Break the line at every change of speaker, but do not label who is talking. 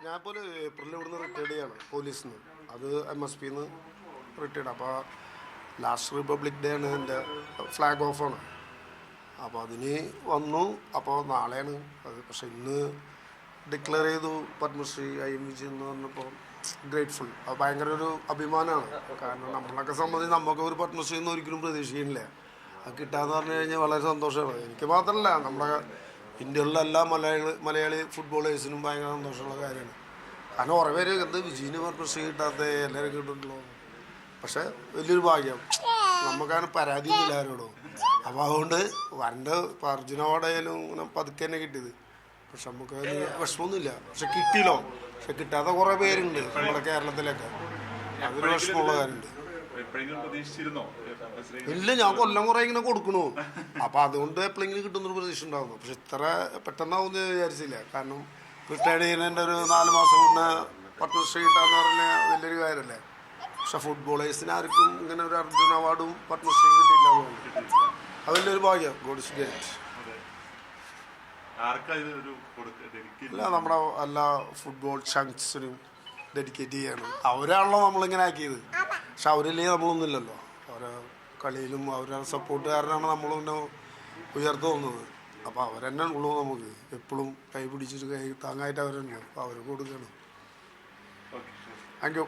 ഞാനിപ്പോൾ ഏപ്രിലിൽ ഇവിടുന്ന് റിട്ടയർഡ് ചെയ്യാണ് പോലീസിൽ നിന്ന്. അത് MSP റിട്ടയർഡ്. അപ്പോൾ ലാസ്റ്റ് റിപ്പബ്ലിക് ഡേ ആണ് എൻ്റെ ഫ്ലാഗ് ഓഫാണ്. അപ്പോൾ അതിന് വന്നു. അപ്പോൾ നാളെയാണ് അത്. പക്ഷെ ഇന്ന് ഡിക്ലെയർ ചെയ്തു പത്മശ്രീ IM വിജയൻ എന്ന് പറഞ്ഞപ്പോൾ ഗ്രേറ്റ്ഫുൾ. അത് ഭയങ്കര ഒരു അഭിമാനമാണ്. കാരണം നമ്മളൊക്കെ സംബന്ധിച്ച് നമുക്ക് ഒരു പത്മശ്രീ ഒന്നും ഒരിക്കലും പ്രതീക്ഷിക്കുന്നില്ല. അത് കിട്ടാന്ന് പറഞ്ഞു കഴിഞ്ഞാൽ വളരെ സന്തോഷമാണ്. എനിക്ക് മാത്രമല്ല, നമ്മുടെ ഇന്ത്യയിലുള്ള എല്ലാ മലയാളി ഫുട്ബോളേഴ്സിനും ഭയങ്കര സന്തോഷമുള്ള കാര്യമാണ്. കാരണം കുറേ പേര് എന്ത് വിജയിന് പത്മശ്രീ കിട്ടാത്ത എല്ലാവരും കിട്ടുന്നുണ്ടല്ലോ. പക്ഷെ വലിയൊരു ഭാഗ്യം. നമുക്കങ്ങനെ പരാതിയൊന്നുമില്ല ആരോടും. അപ്പോൾ അതുകൊണ്ട് വരണ്ട ഇപ്പോൾ അർജുന അവാർഡായാലും ഇങ്ങനെ പതുക്കെ തന്നെ കിട്ടിയത്. പക്ഷെ നമുക്ക് അതിന് വിഷമമൊന്നുമില്ല. പക്ഷെ കിട്ടിയല്ലോ. പക്ഷെ കിട്ടാത്ത കുറേ പേരുണ്ട് നമ്മുടെ കേരളത്തിലൊക്കെ. അതൊരു വിഷമമുള്ള കാര്യമുണ്ട്. ഇല്ല, ഞാൻ കൊല്ലം കുറേ ഇങ്ങനെ കൊടുക്കണു. അപ്പം അതുകൊണ്ട് എപ്പോഴെങ്കിലും കിട്ടുന്നൊരു പ്രതീക്ഷ ഉണ്ടാകുന്നു. പക്ഷെ ഇത്ര പെട്ടെന്നാവുമെന്ന് വിചാരിച്ചില്ല. കാരണം റിട്ടയർഡ് ചെയ്യുന്നതിൻ്റെ ഒരു 4 മാസം മുന്നേ പത്മശ്രീ കിട്ടാന്ന് പറഞ്ഞാൽ വലിയൊരു കാര്യമല്ലേ. പക്ഷെ ഫുട്ബോളേഴ്സിന് ആർക്കും ഇങ്ങനെ ഒരു അർജുന അവാർഡും പത്മശ്രീയും കിട്ടിയില്ല. അത് വലിയൊരു ഭാഗ്യം. God is great. ഇല്ല, നമ്മുടെ എല്ലാ ഫുട്ബോൾ ചങ്ക്സിനും ഡെഡിക്കേറ്റ് ചെയ്യാണ്. അവരാണല്ലോ നമ്മളിങ്ങനെ ആക്കിയത്. പക്ഷെ അവരില്ലെങ്കിൽ നമ്മളൊന്നുമില്ലല്ലോ. അവരെ കളിയിലും അവരുടെ സപ്പോർട്ടുകാരനാണ് നമ്മൾ പിന്നെ ഉയർന്നു പോകുന്നത്. അപ്പോൾ അവരെന്നെ ഉള്ളൂ നമുക്ക് എപ്പോഴും കൈ പിടിച്ചിട്ട് കൈ താങ്ങായിട്ട് അവരുണ്ട്. അപ്പോൾ അവർ കൊടുക്കണം. Thank you.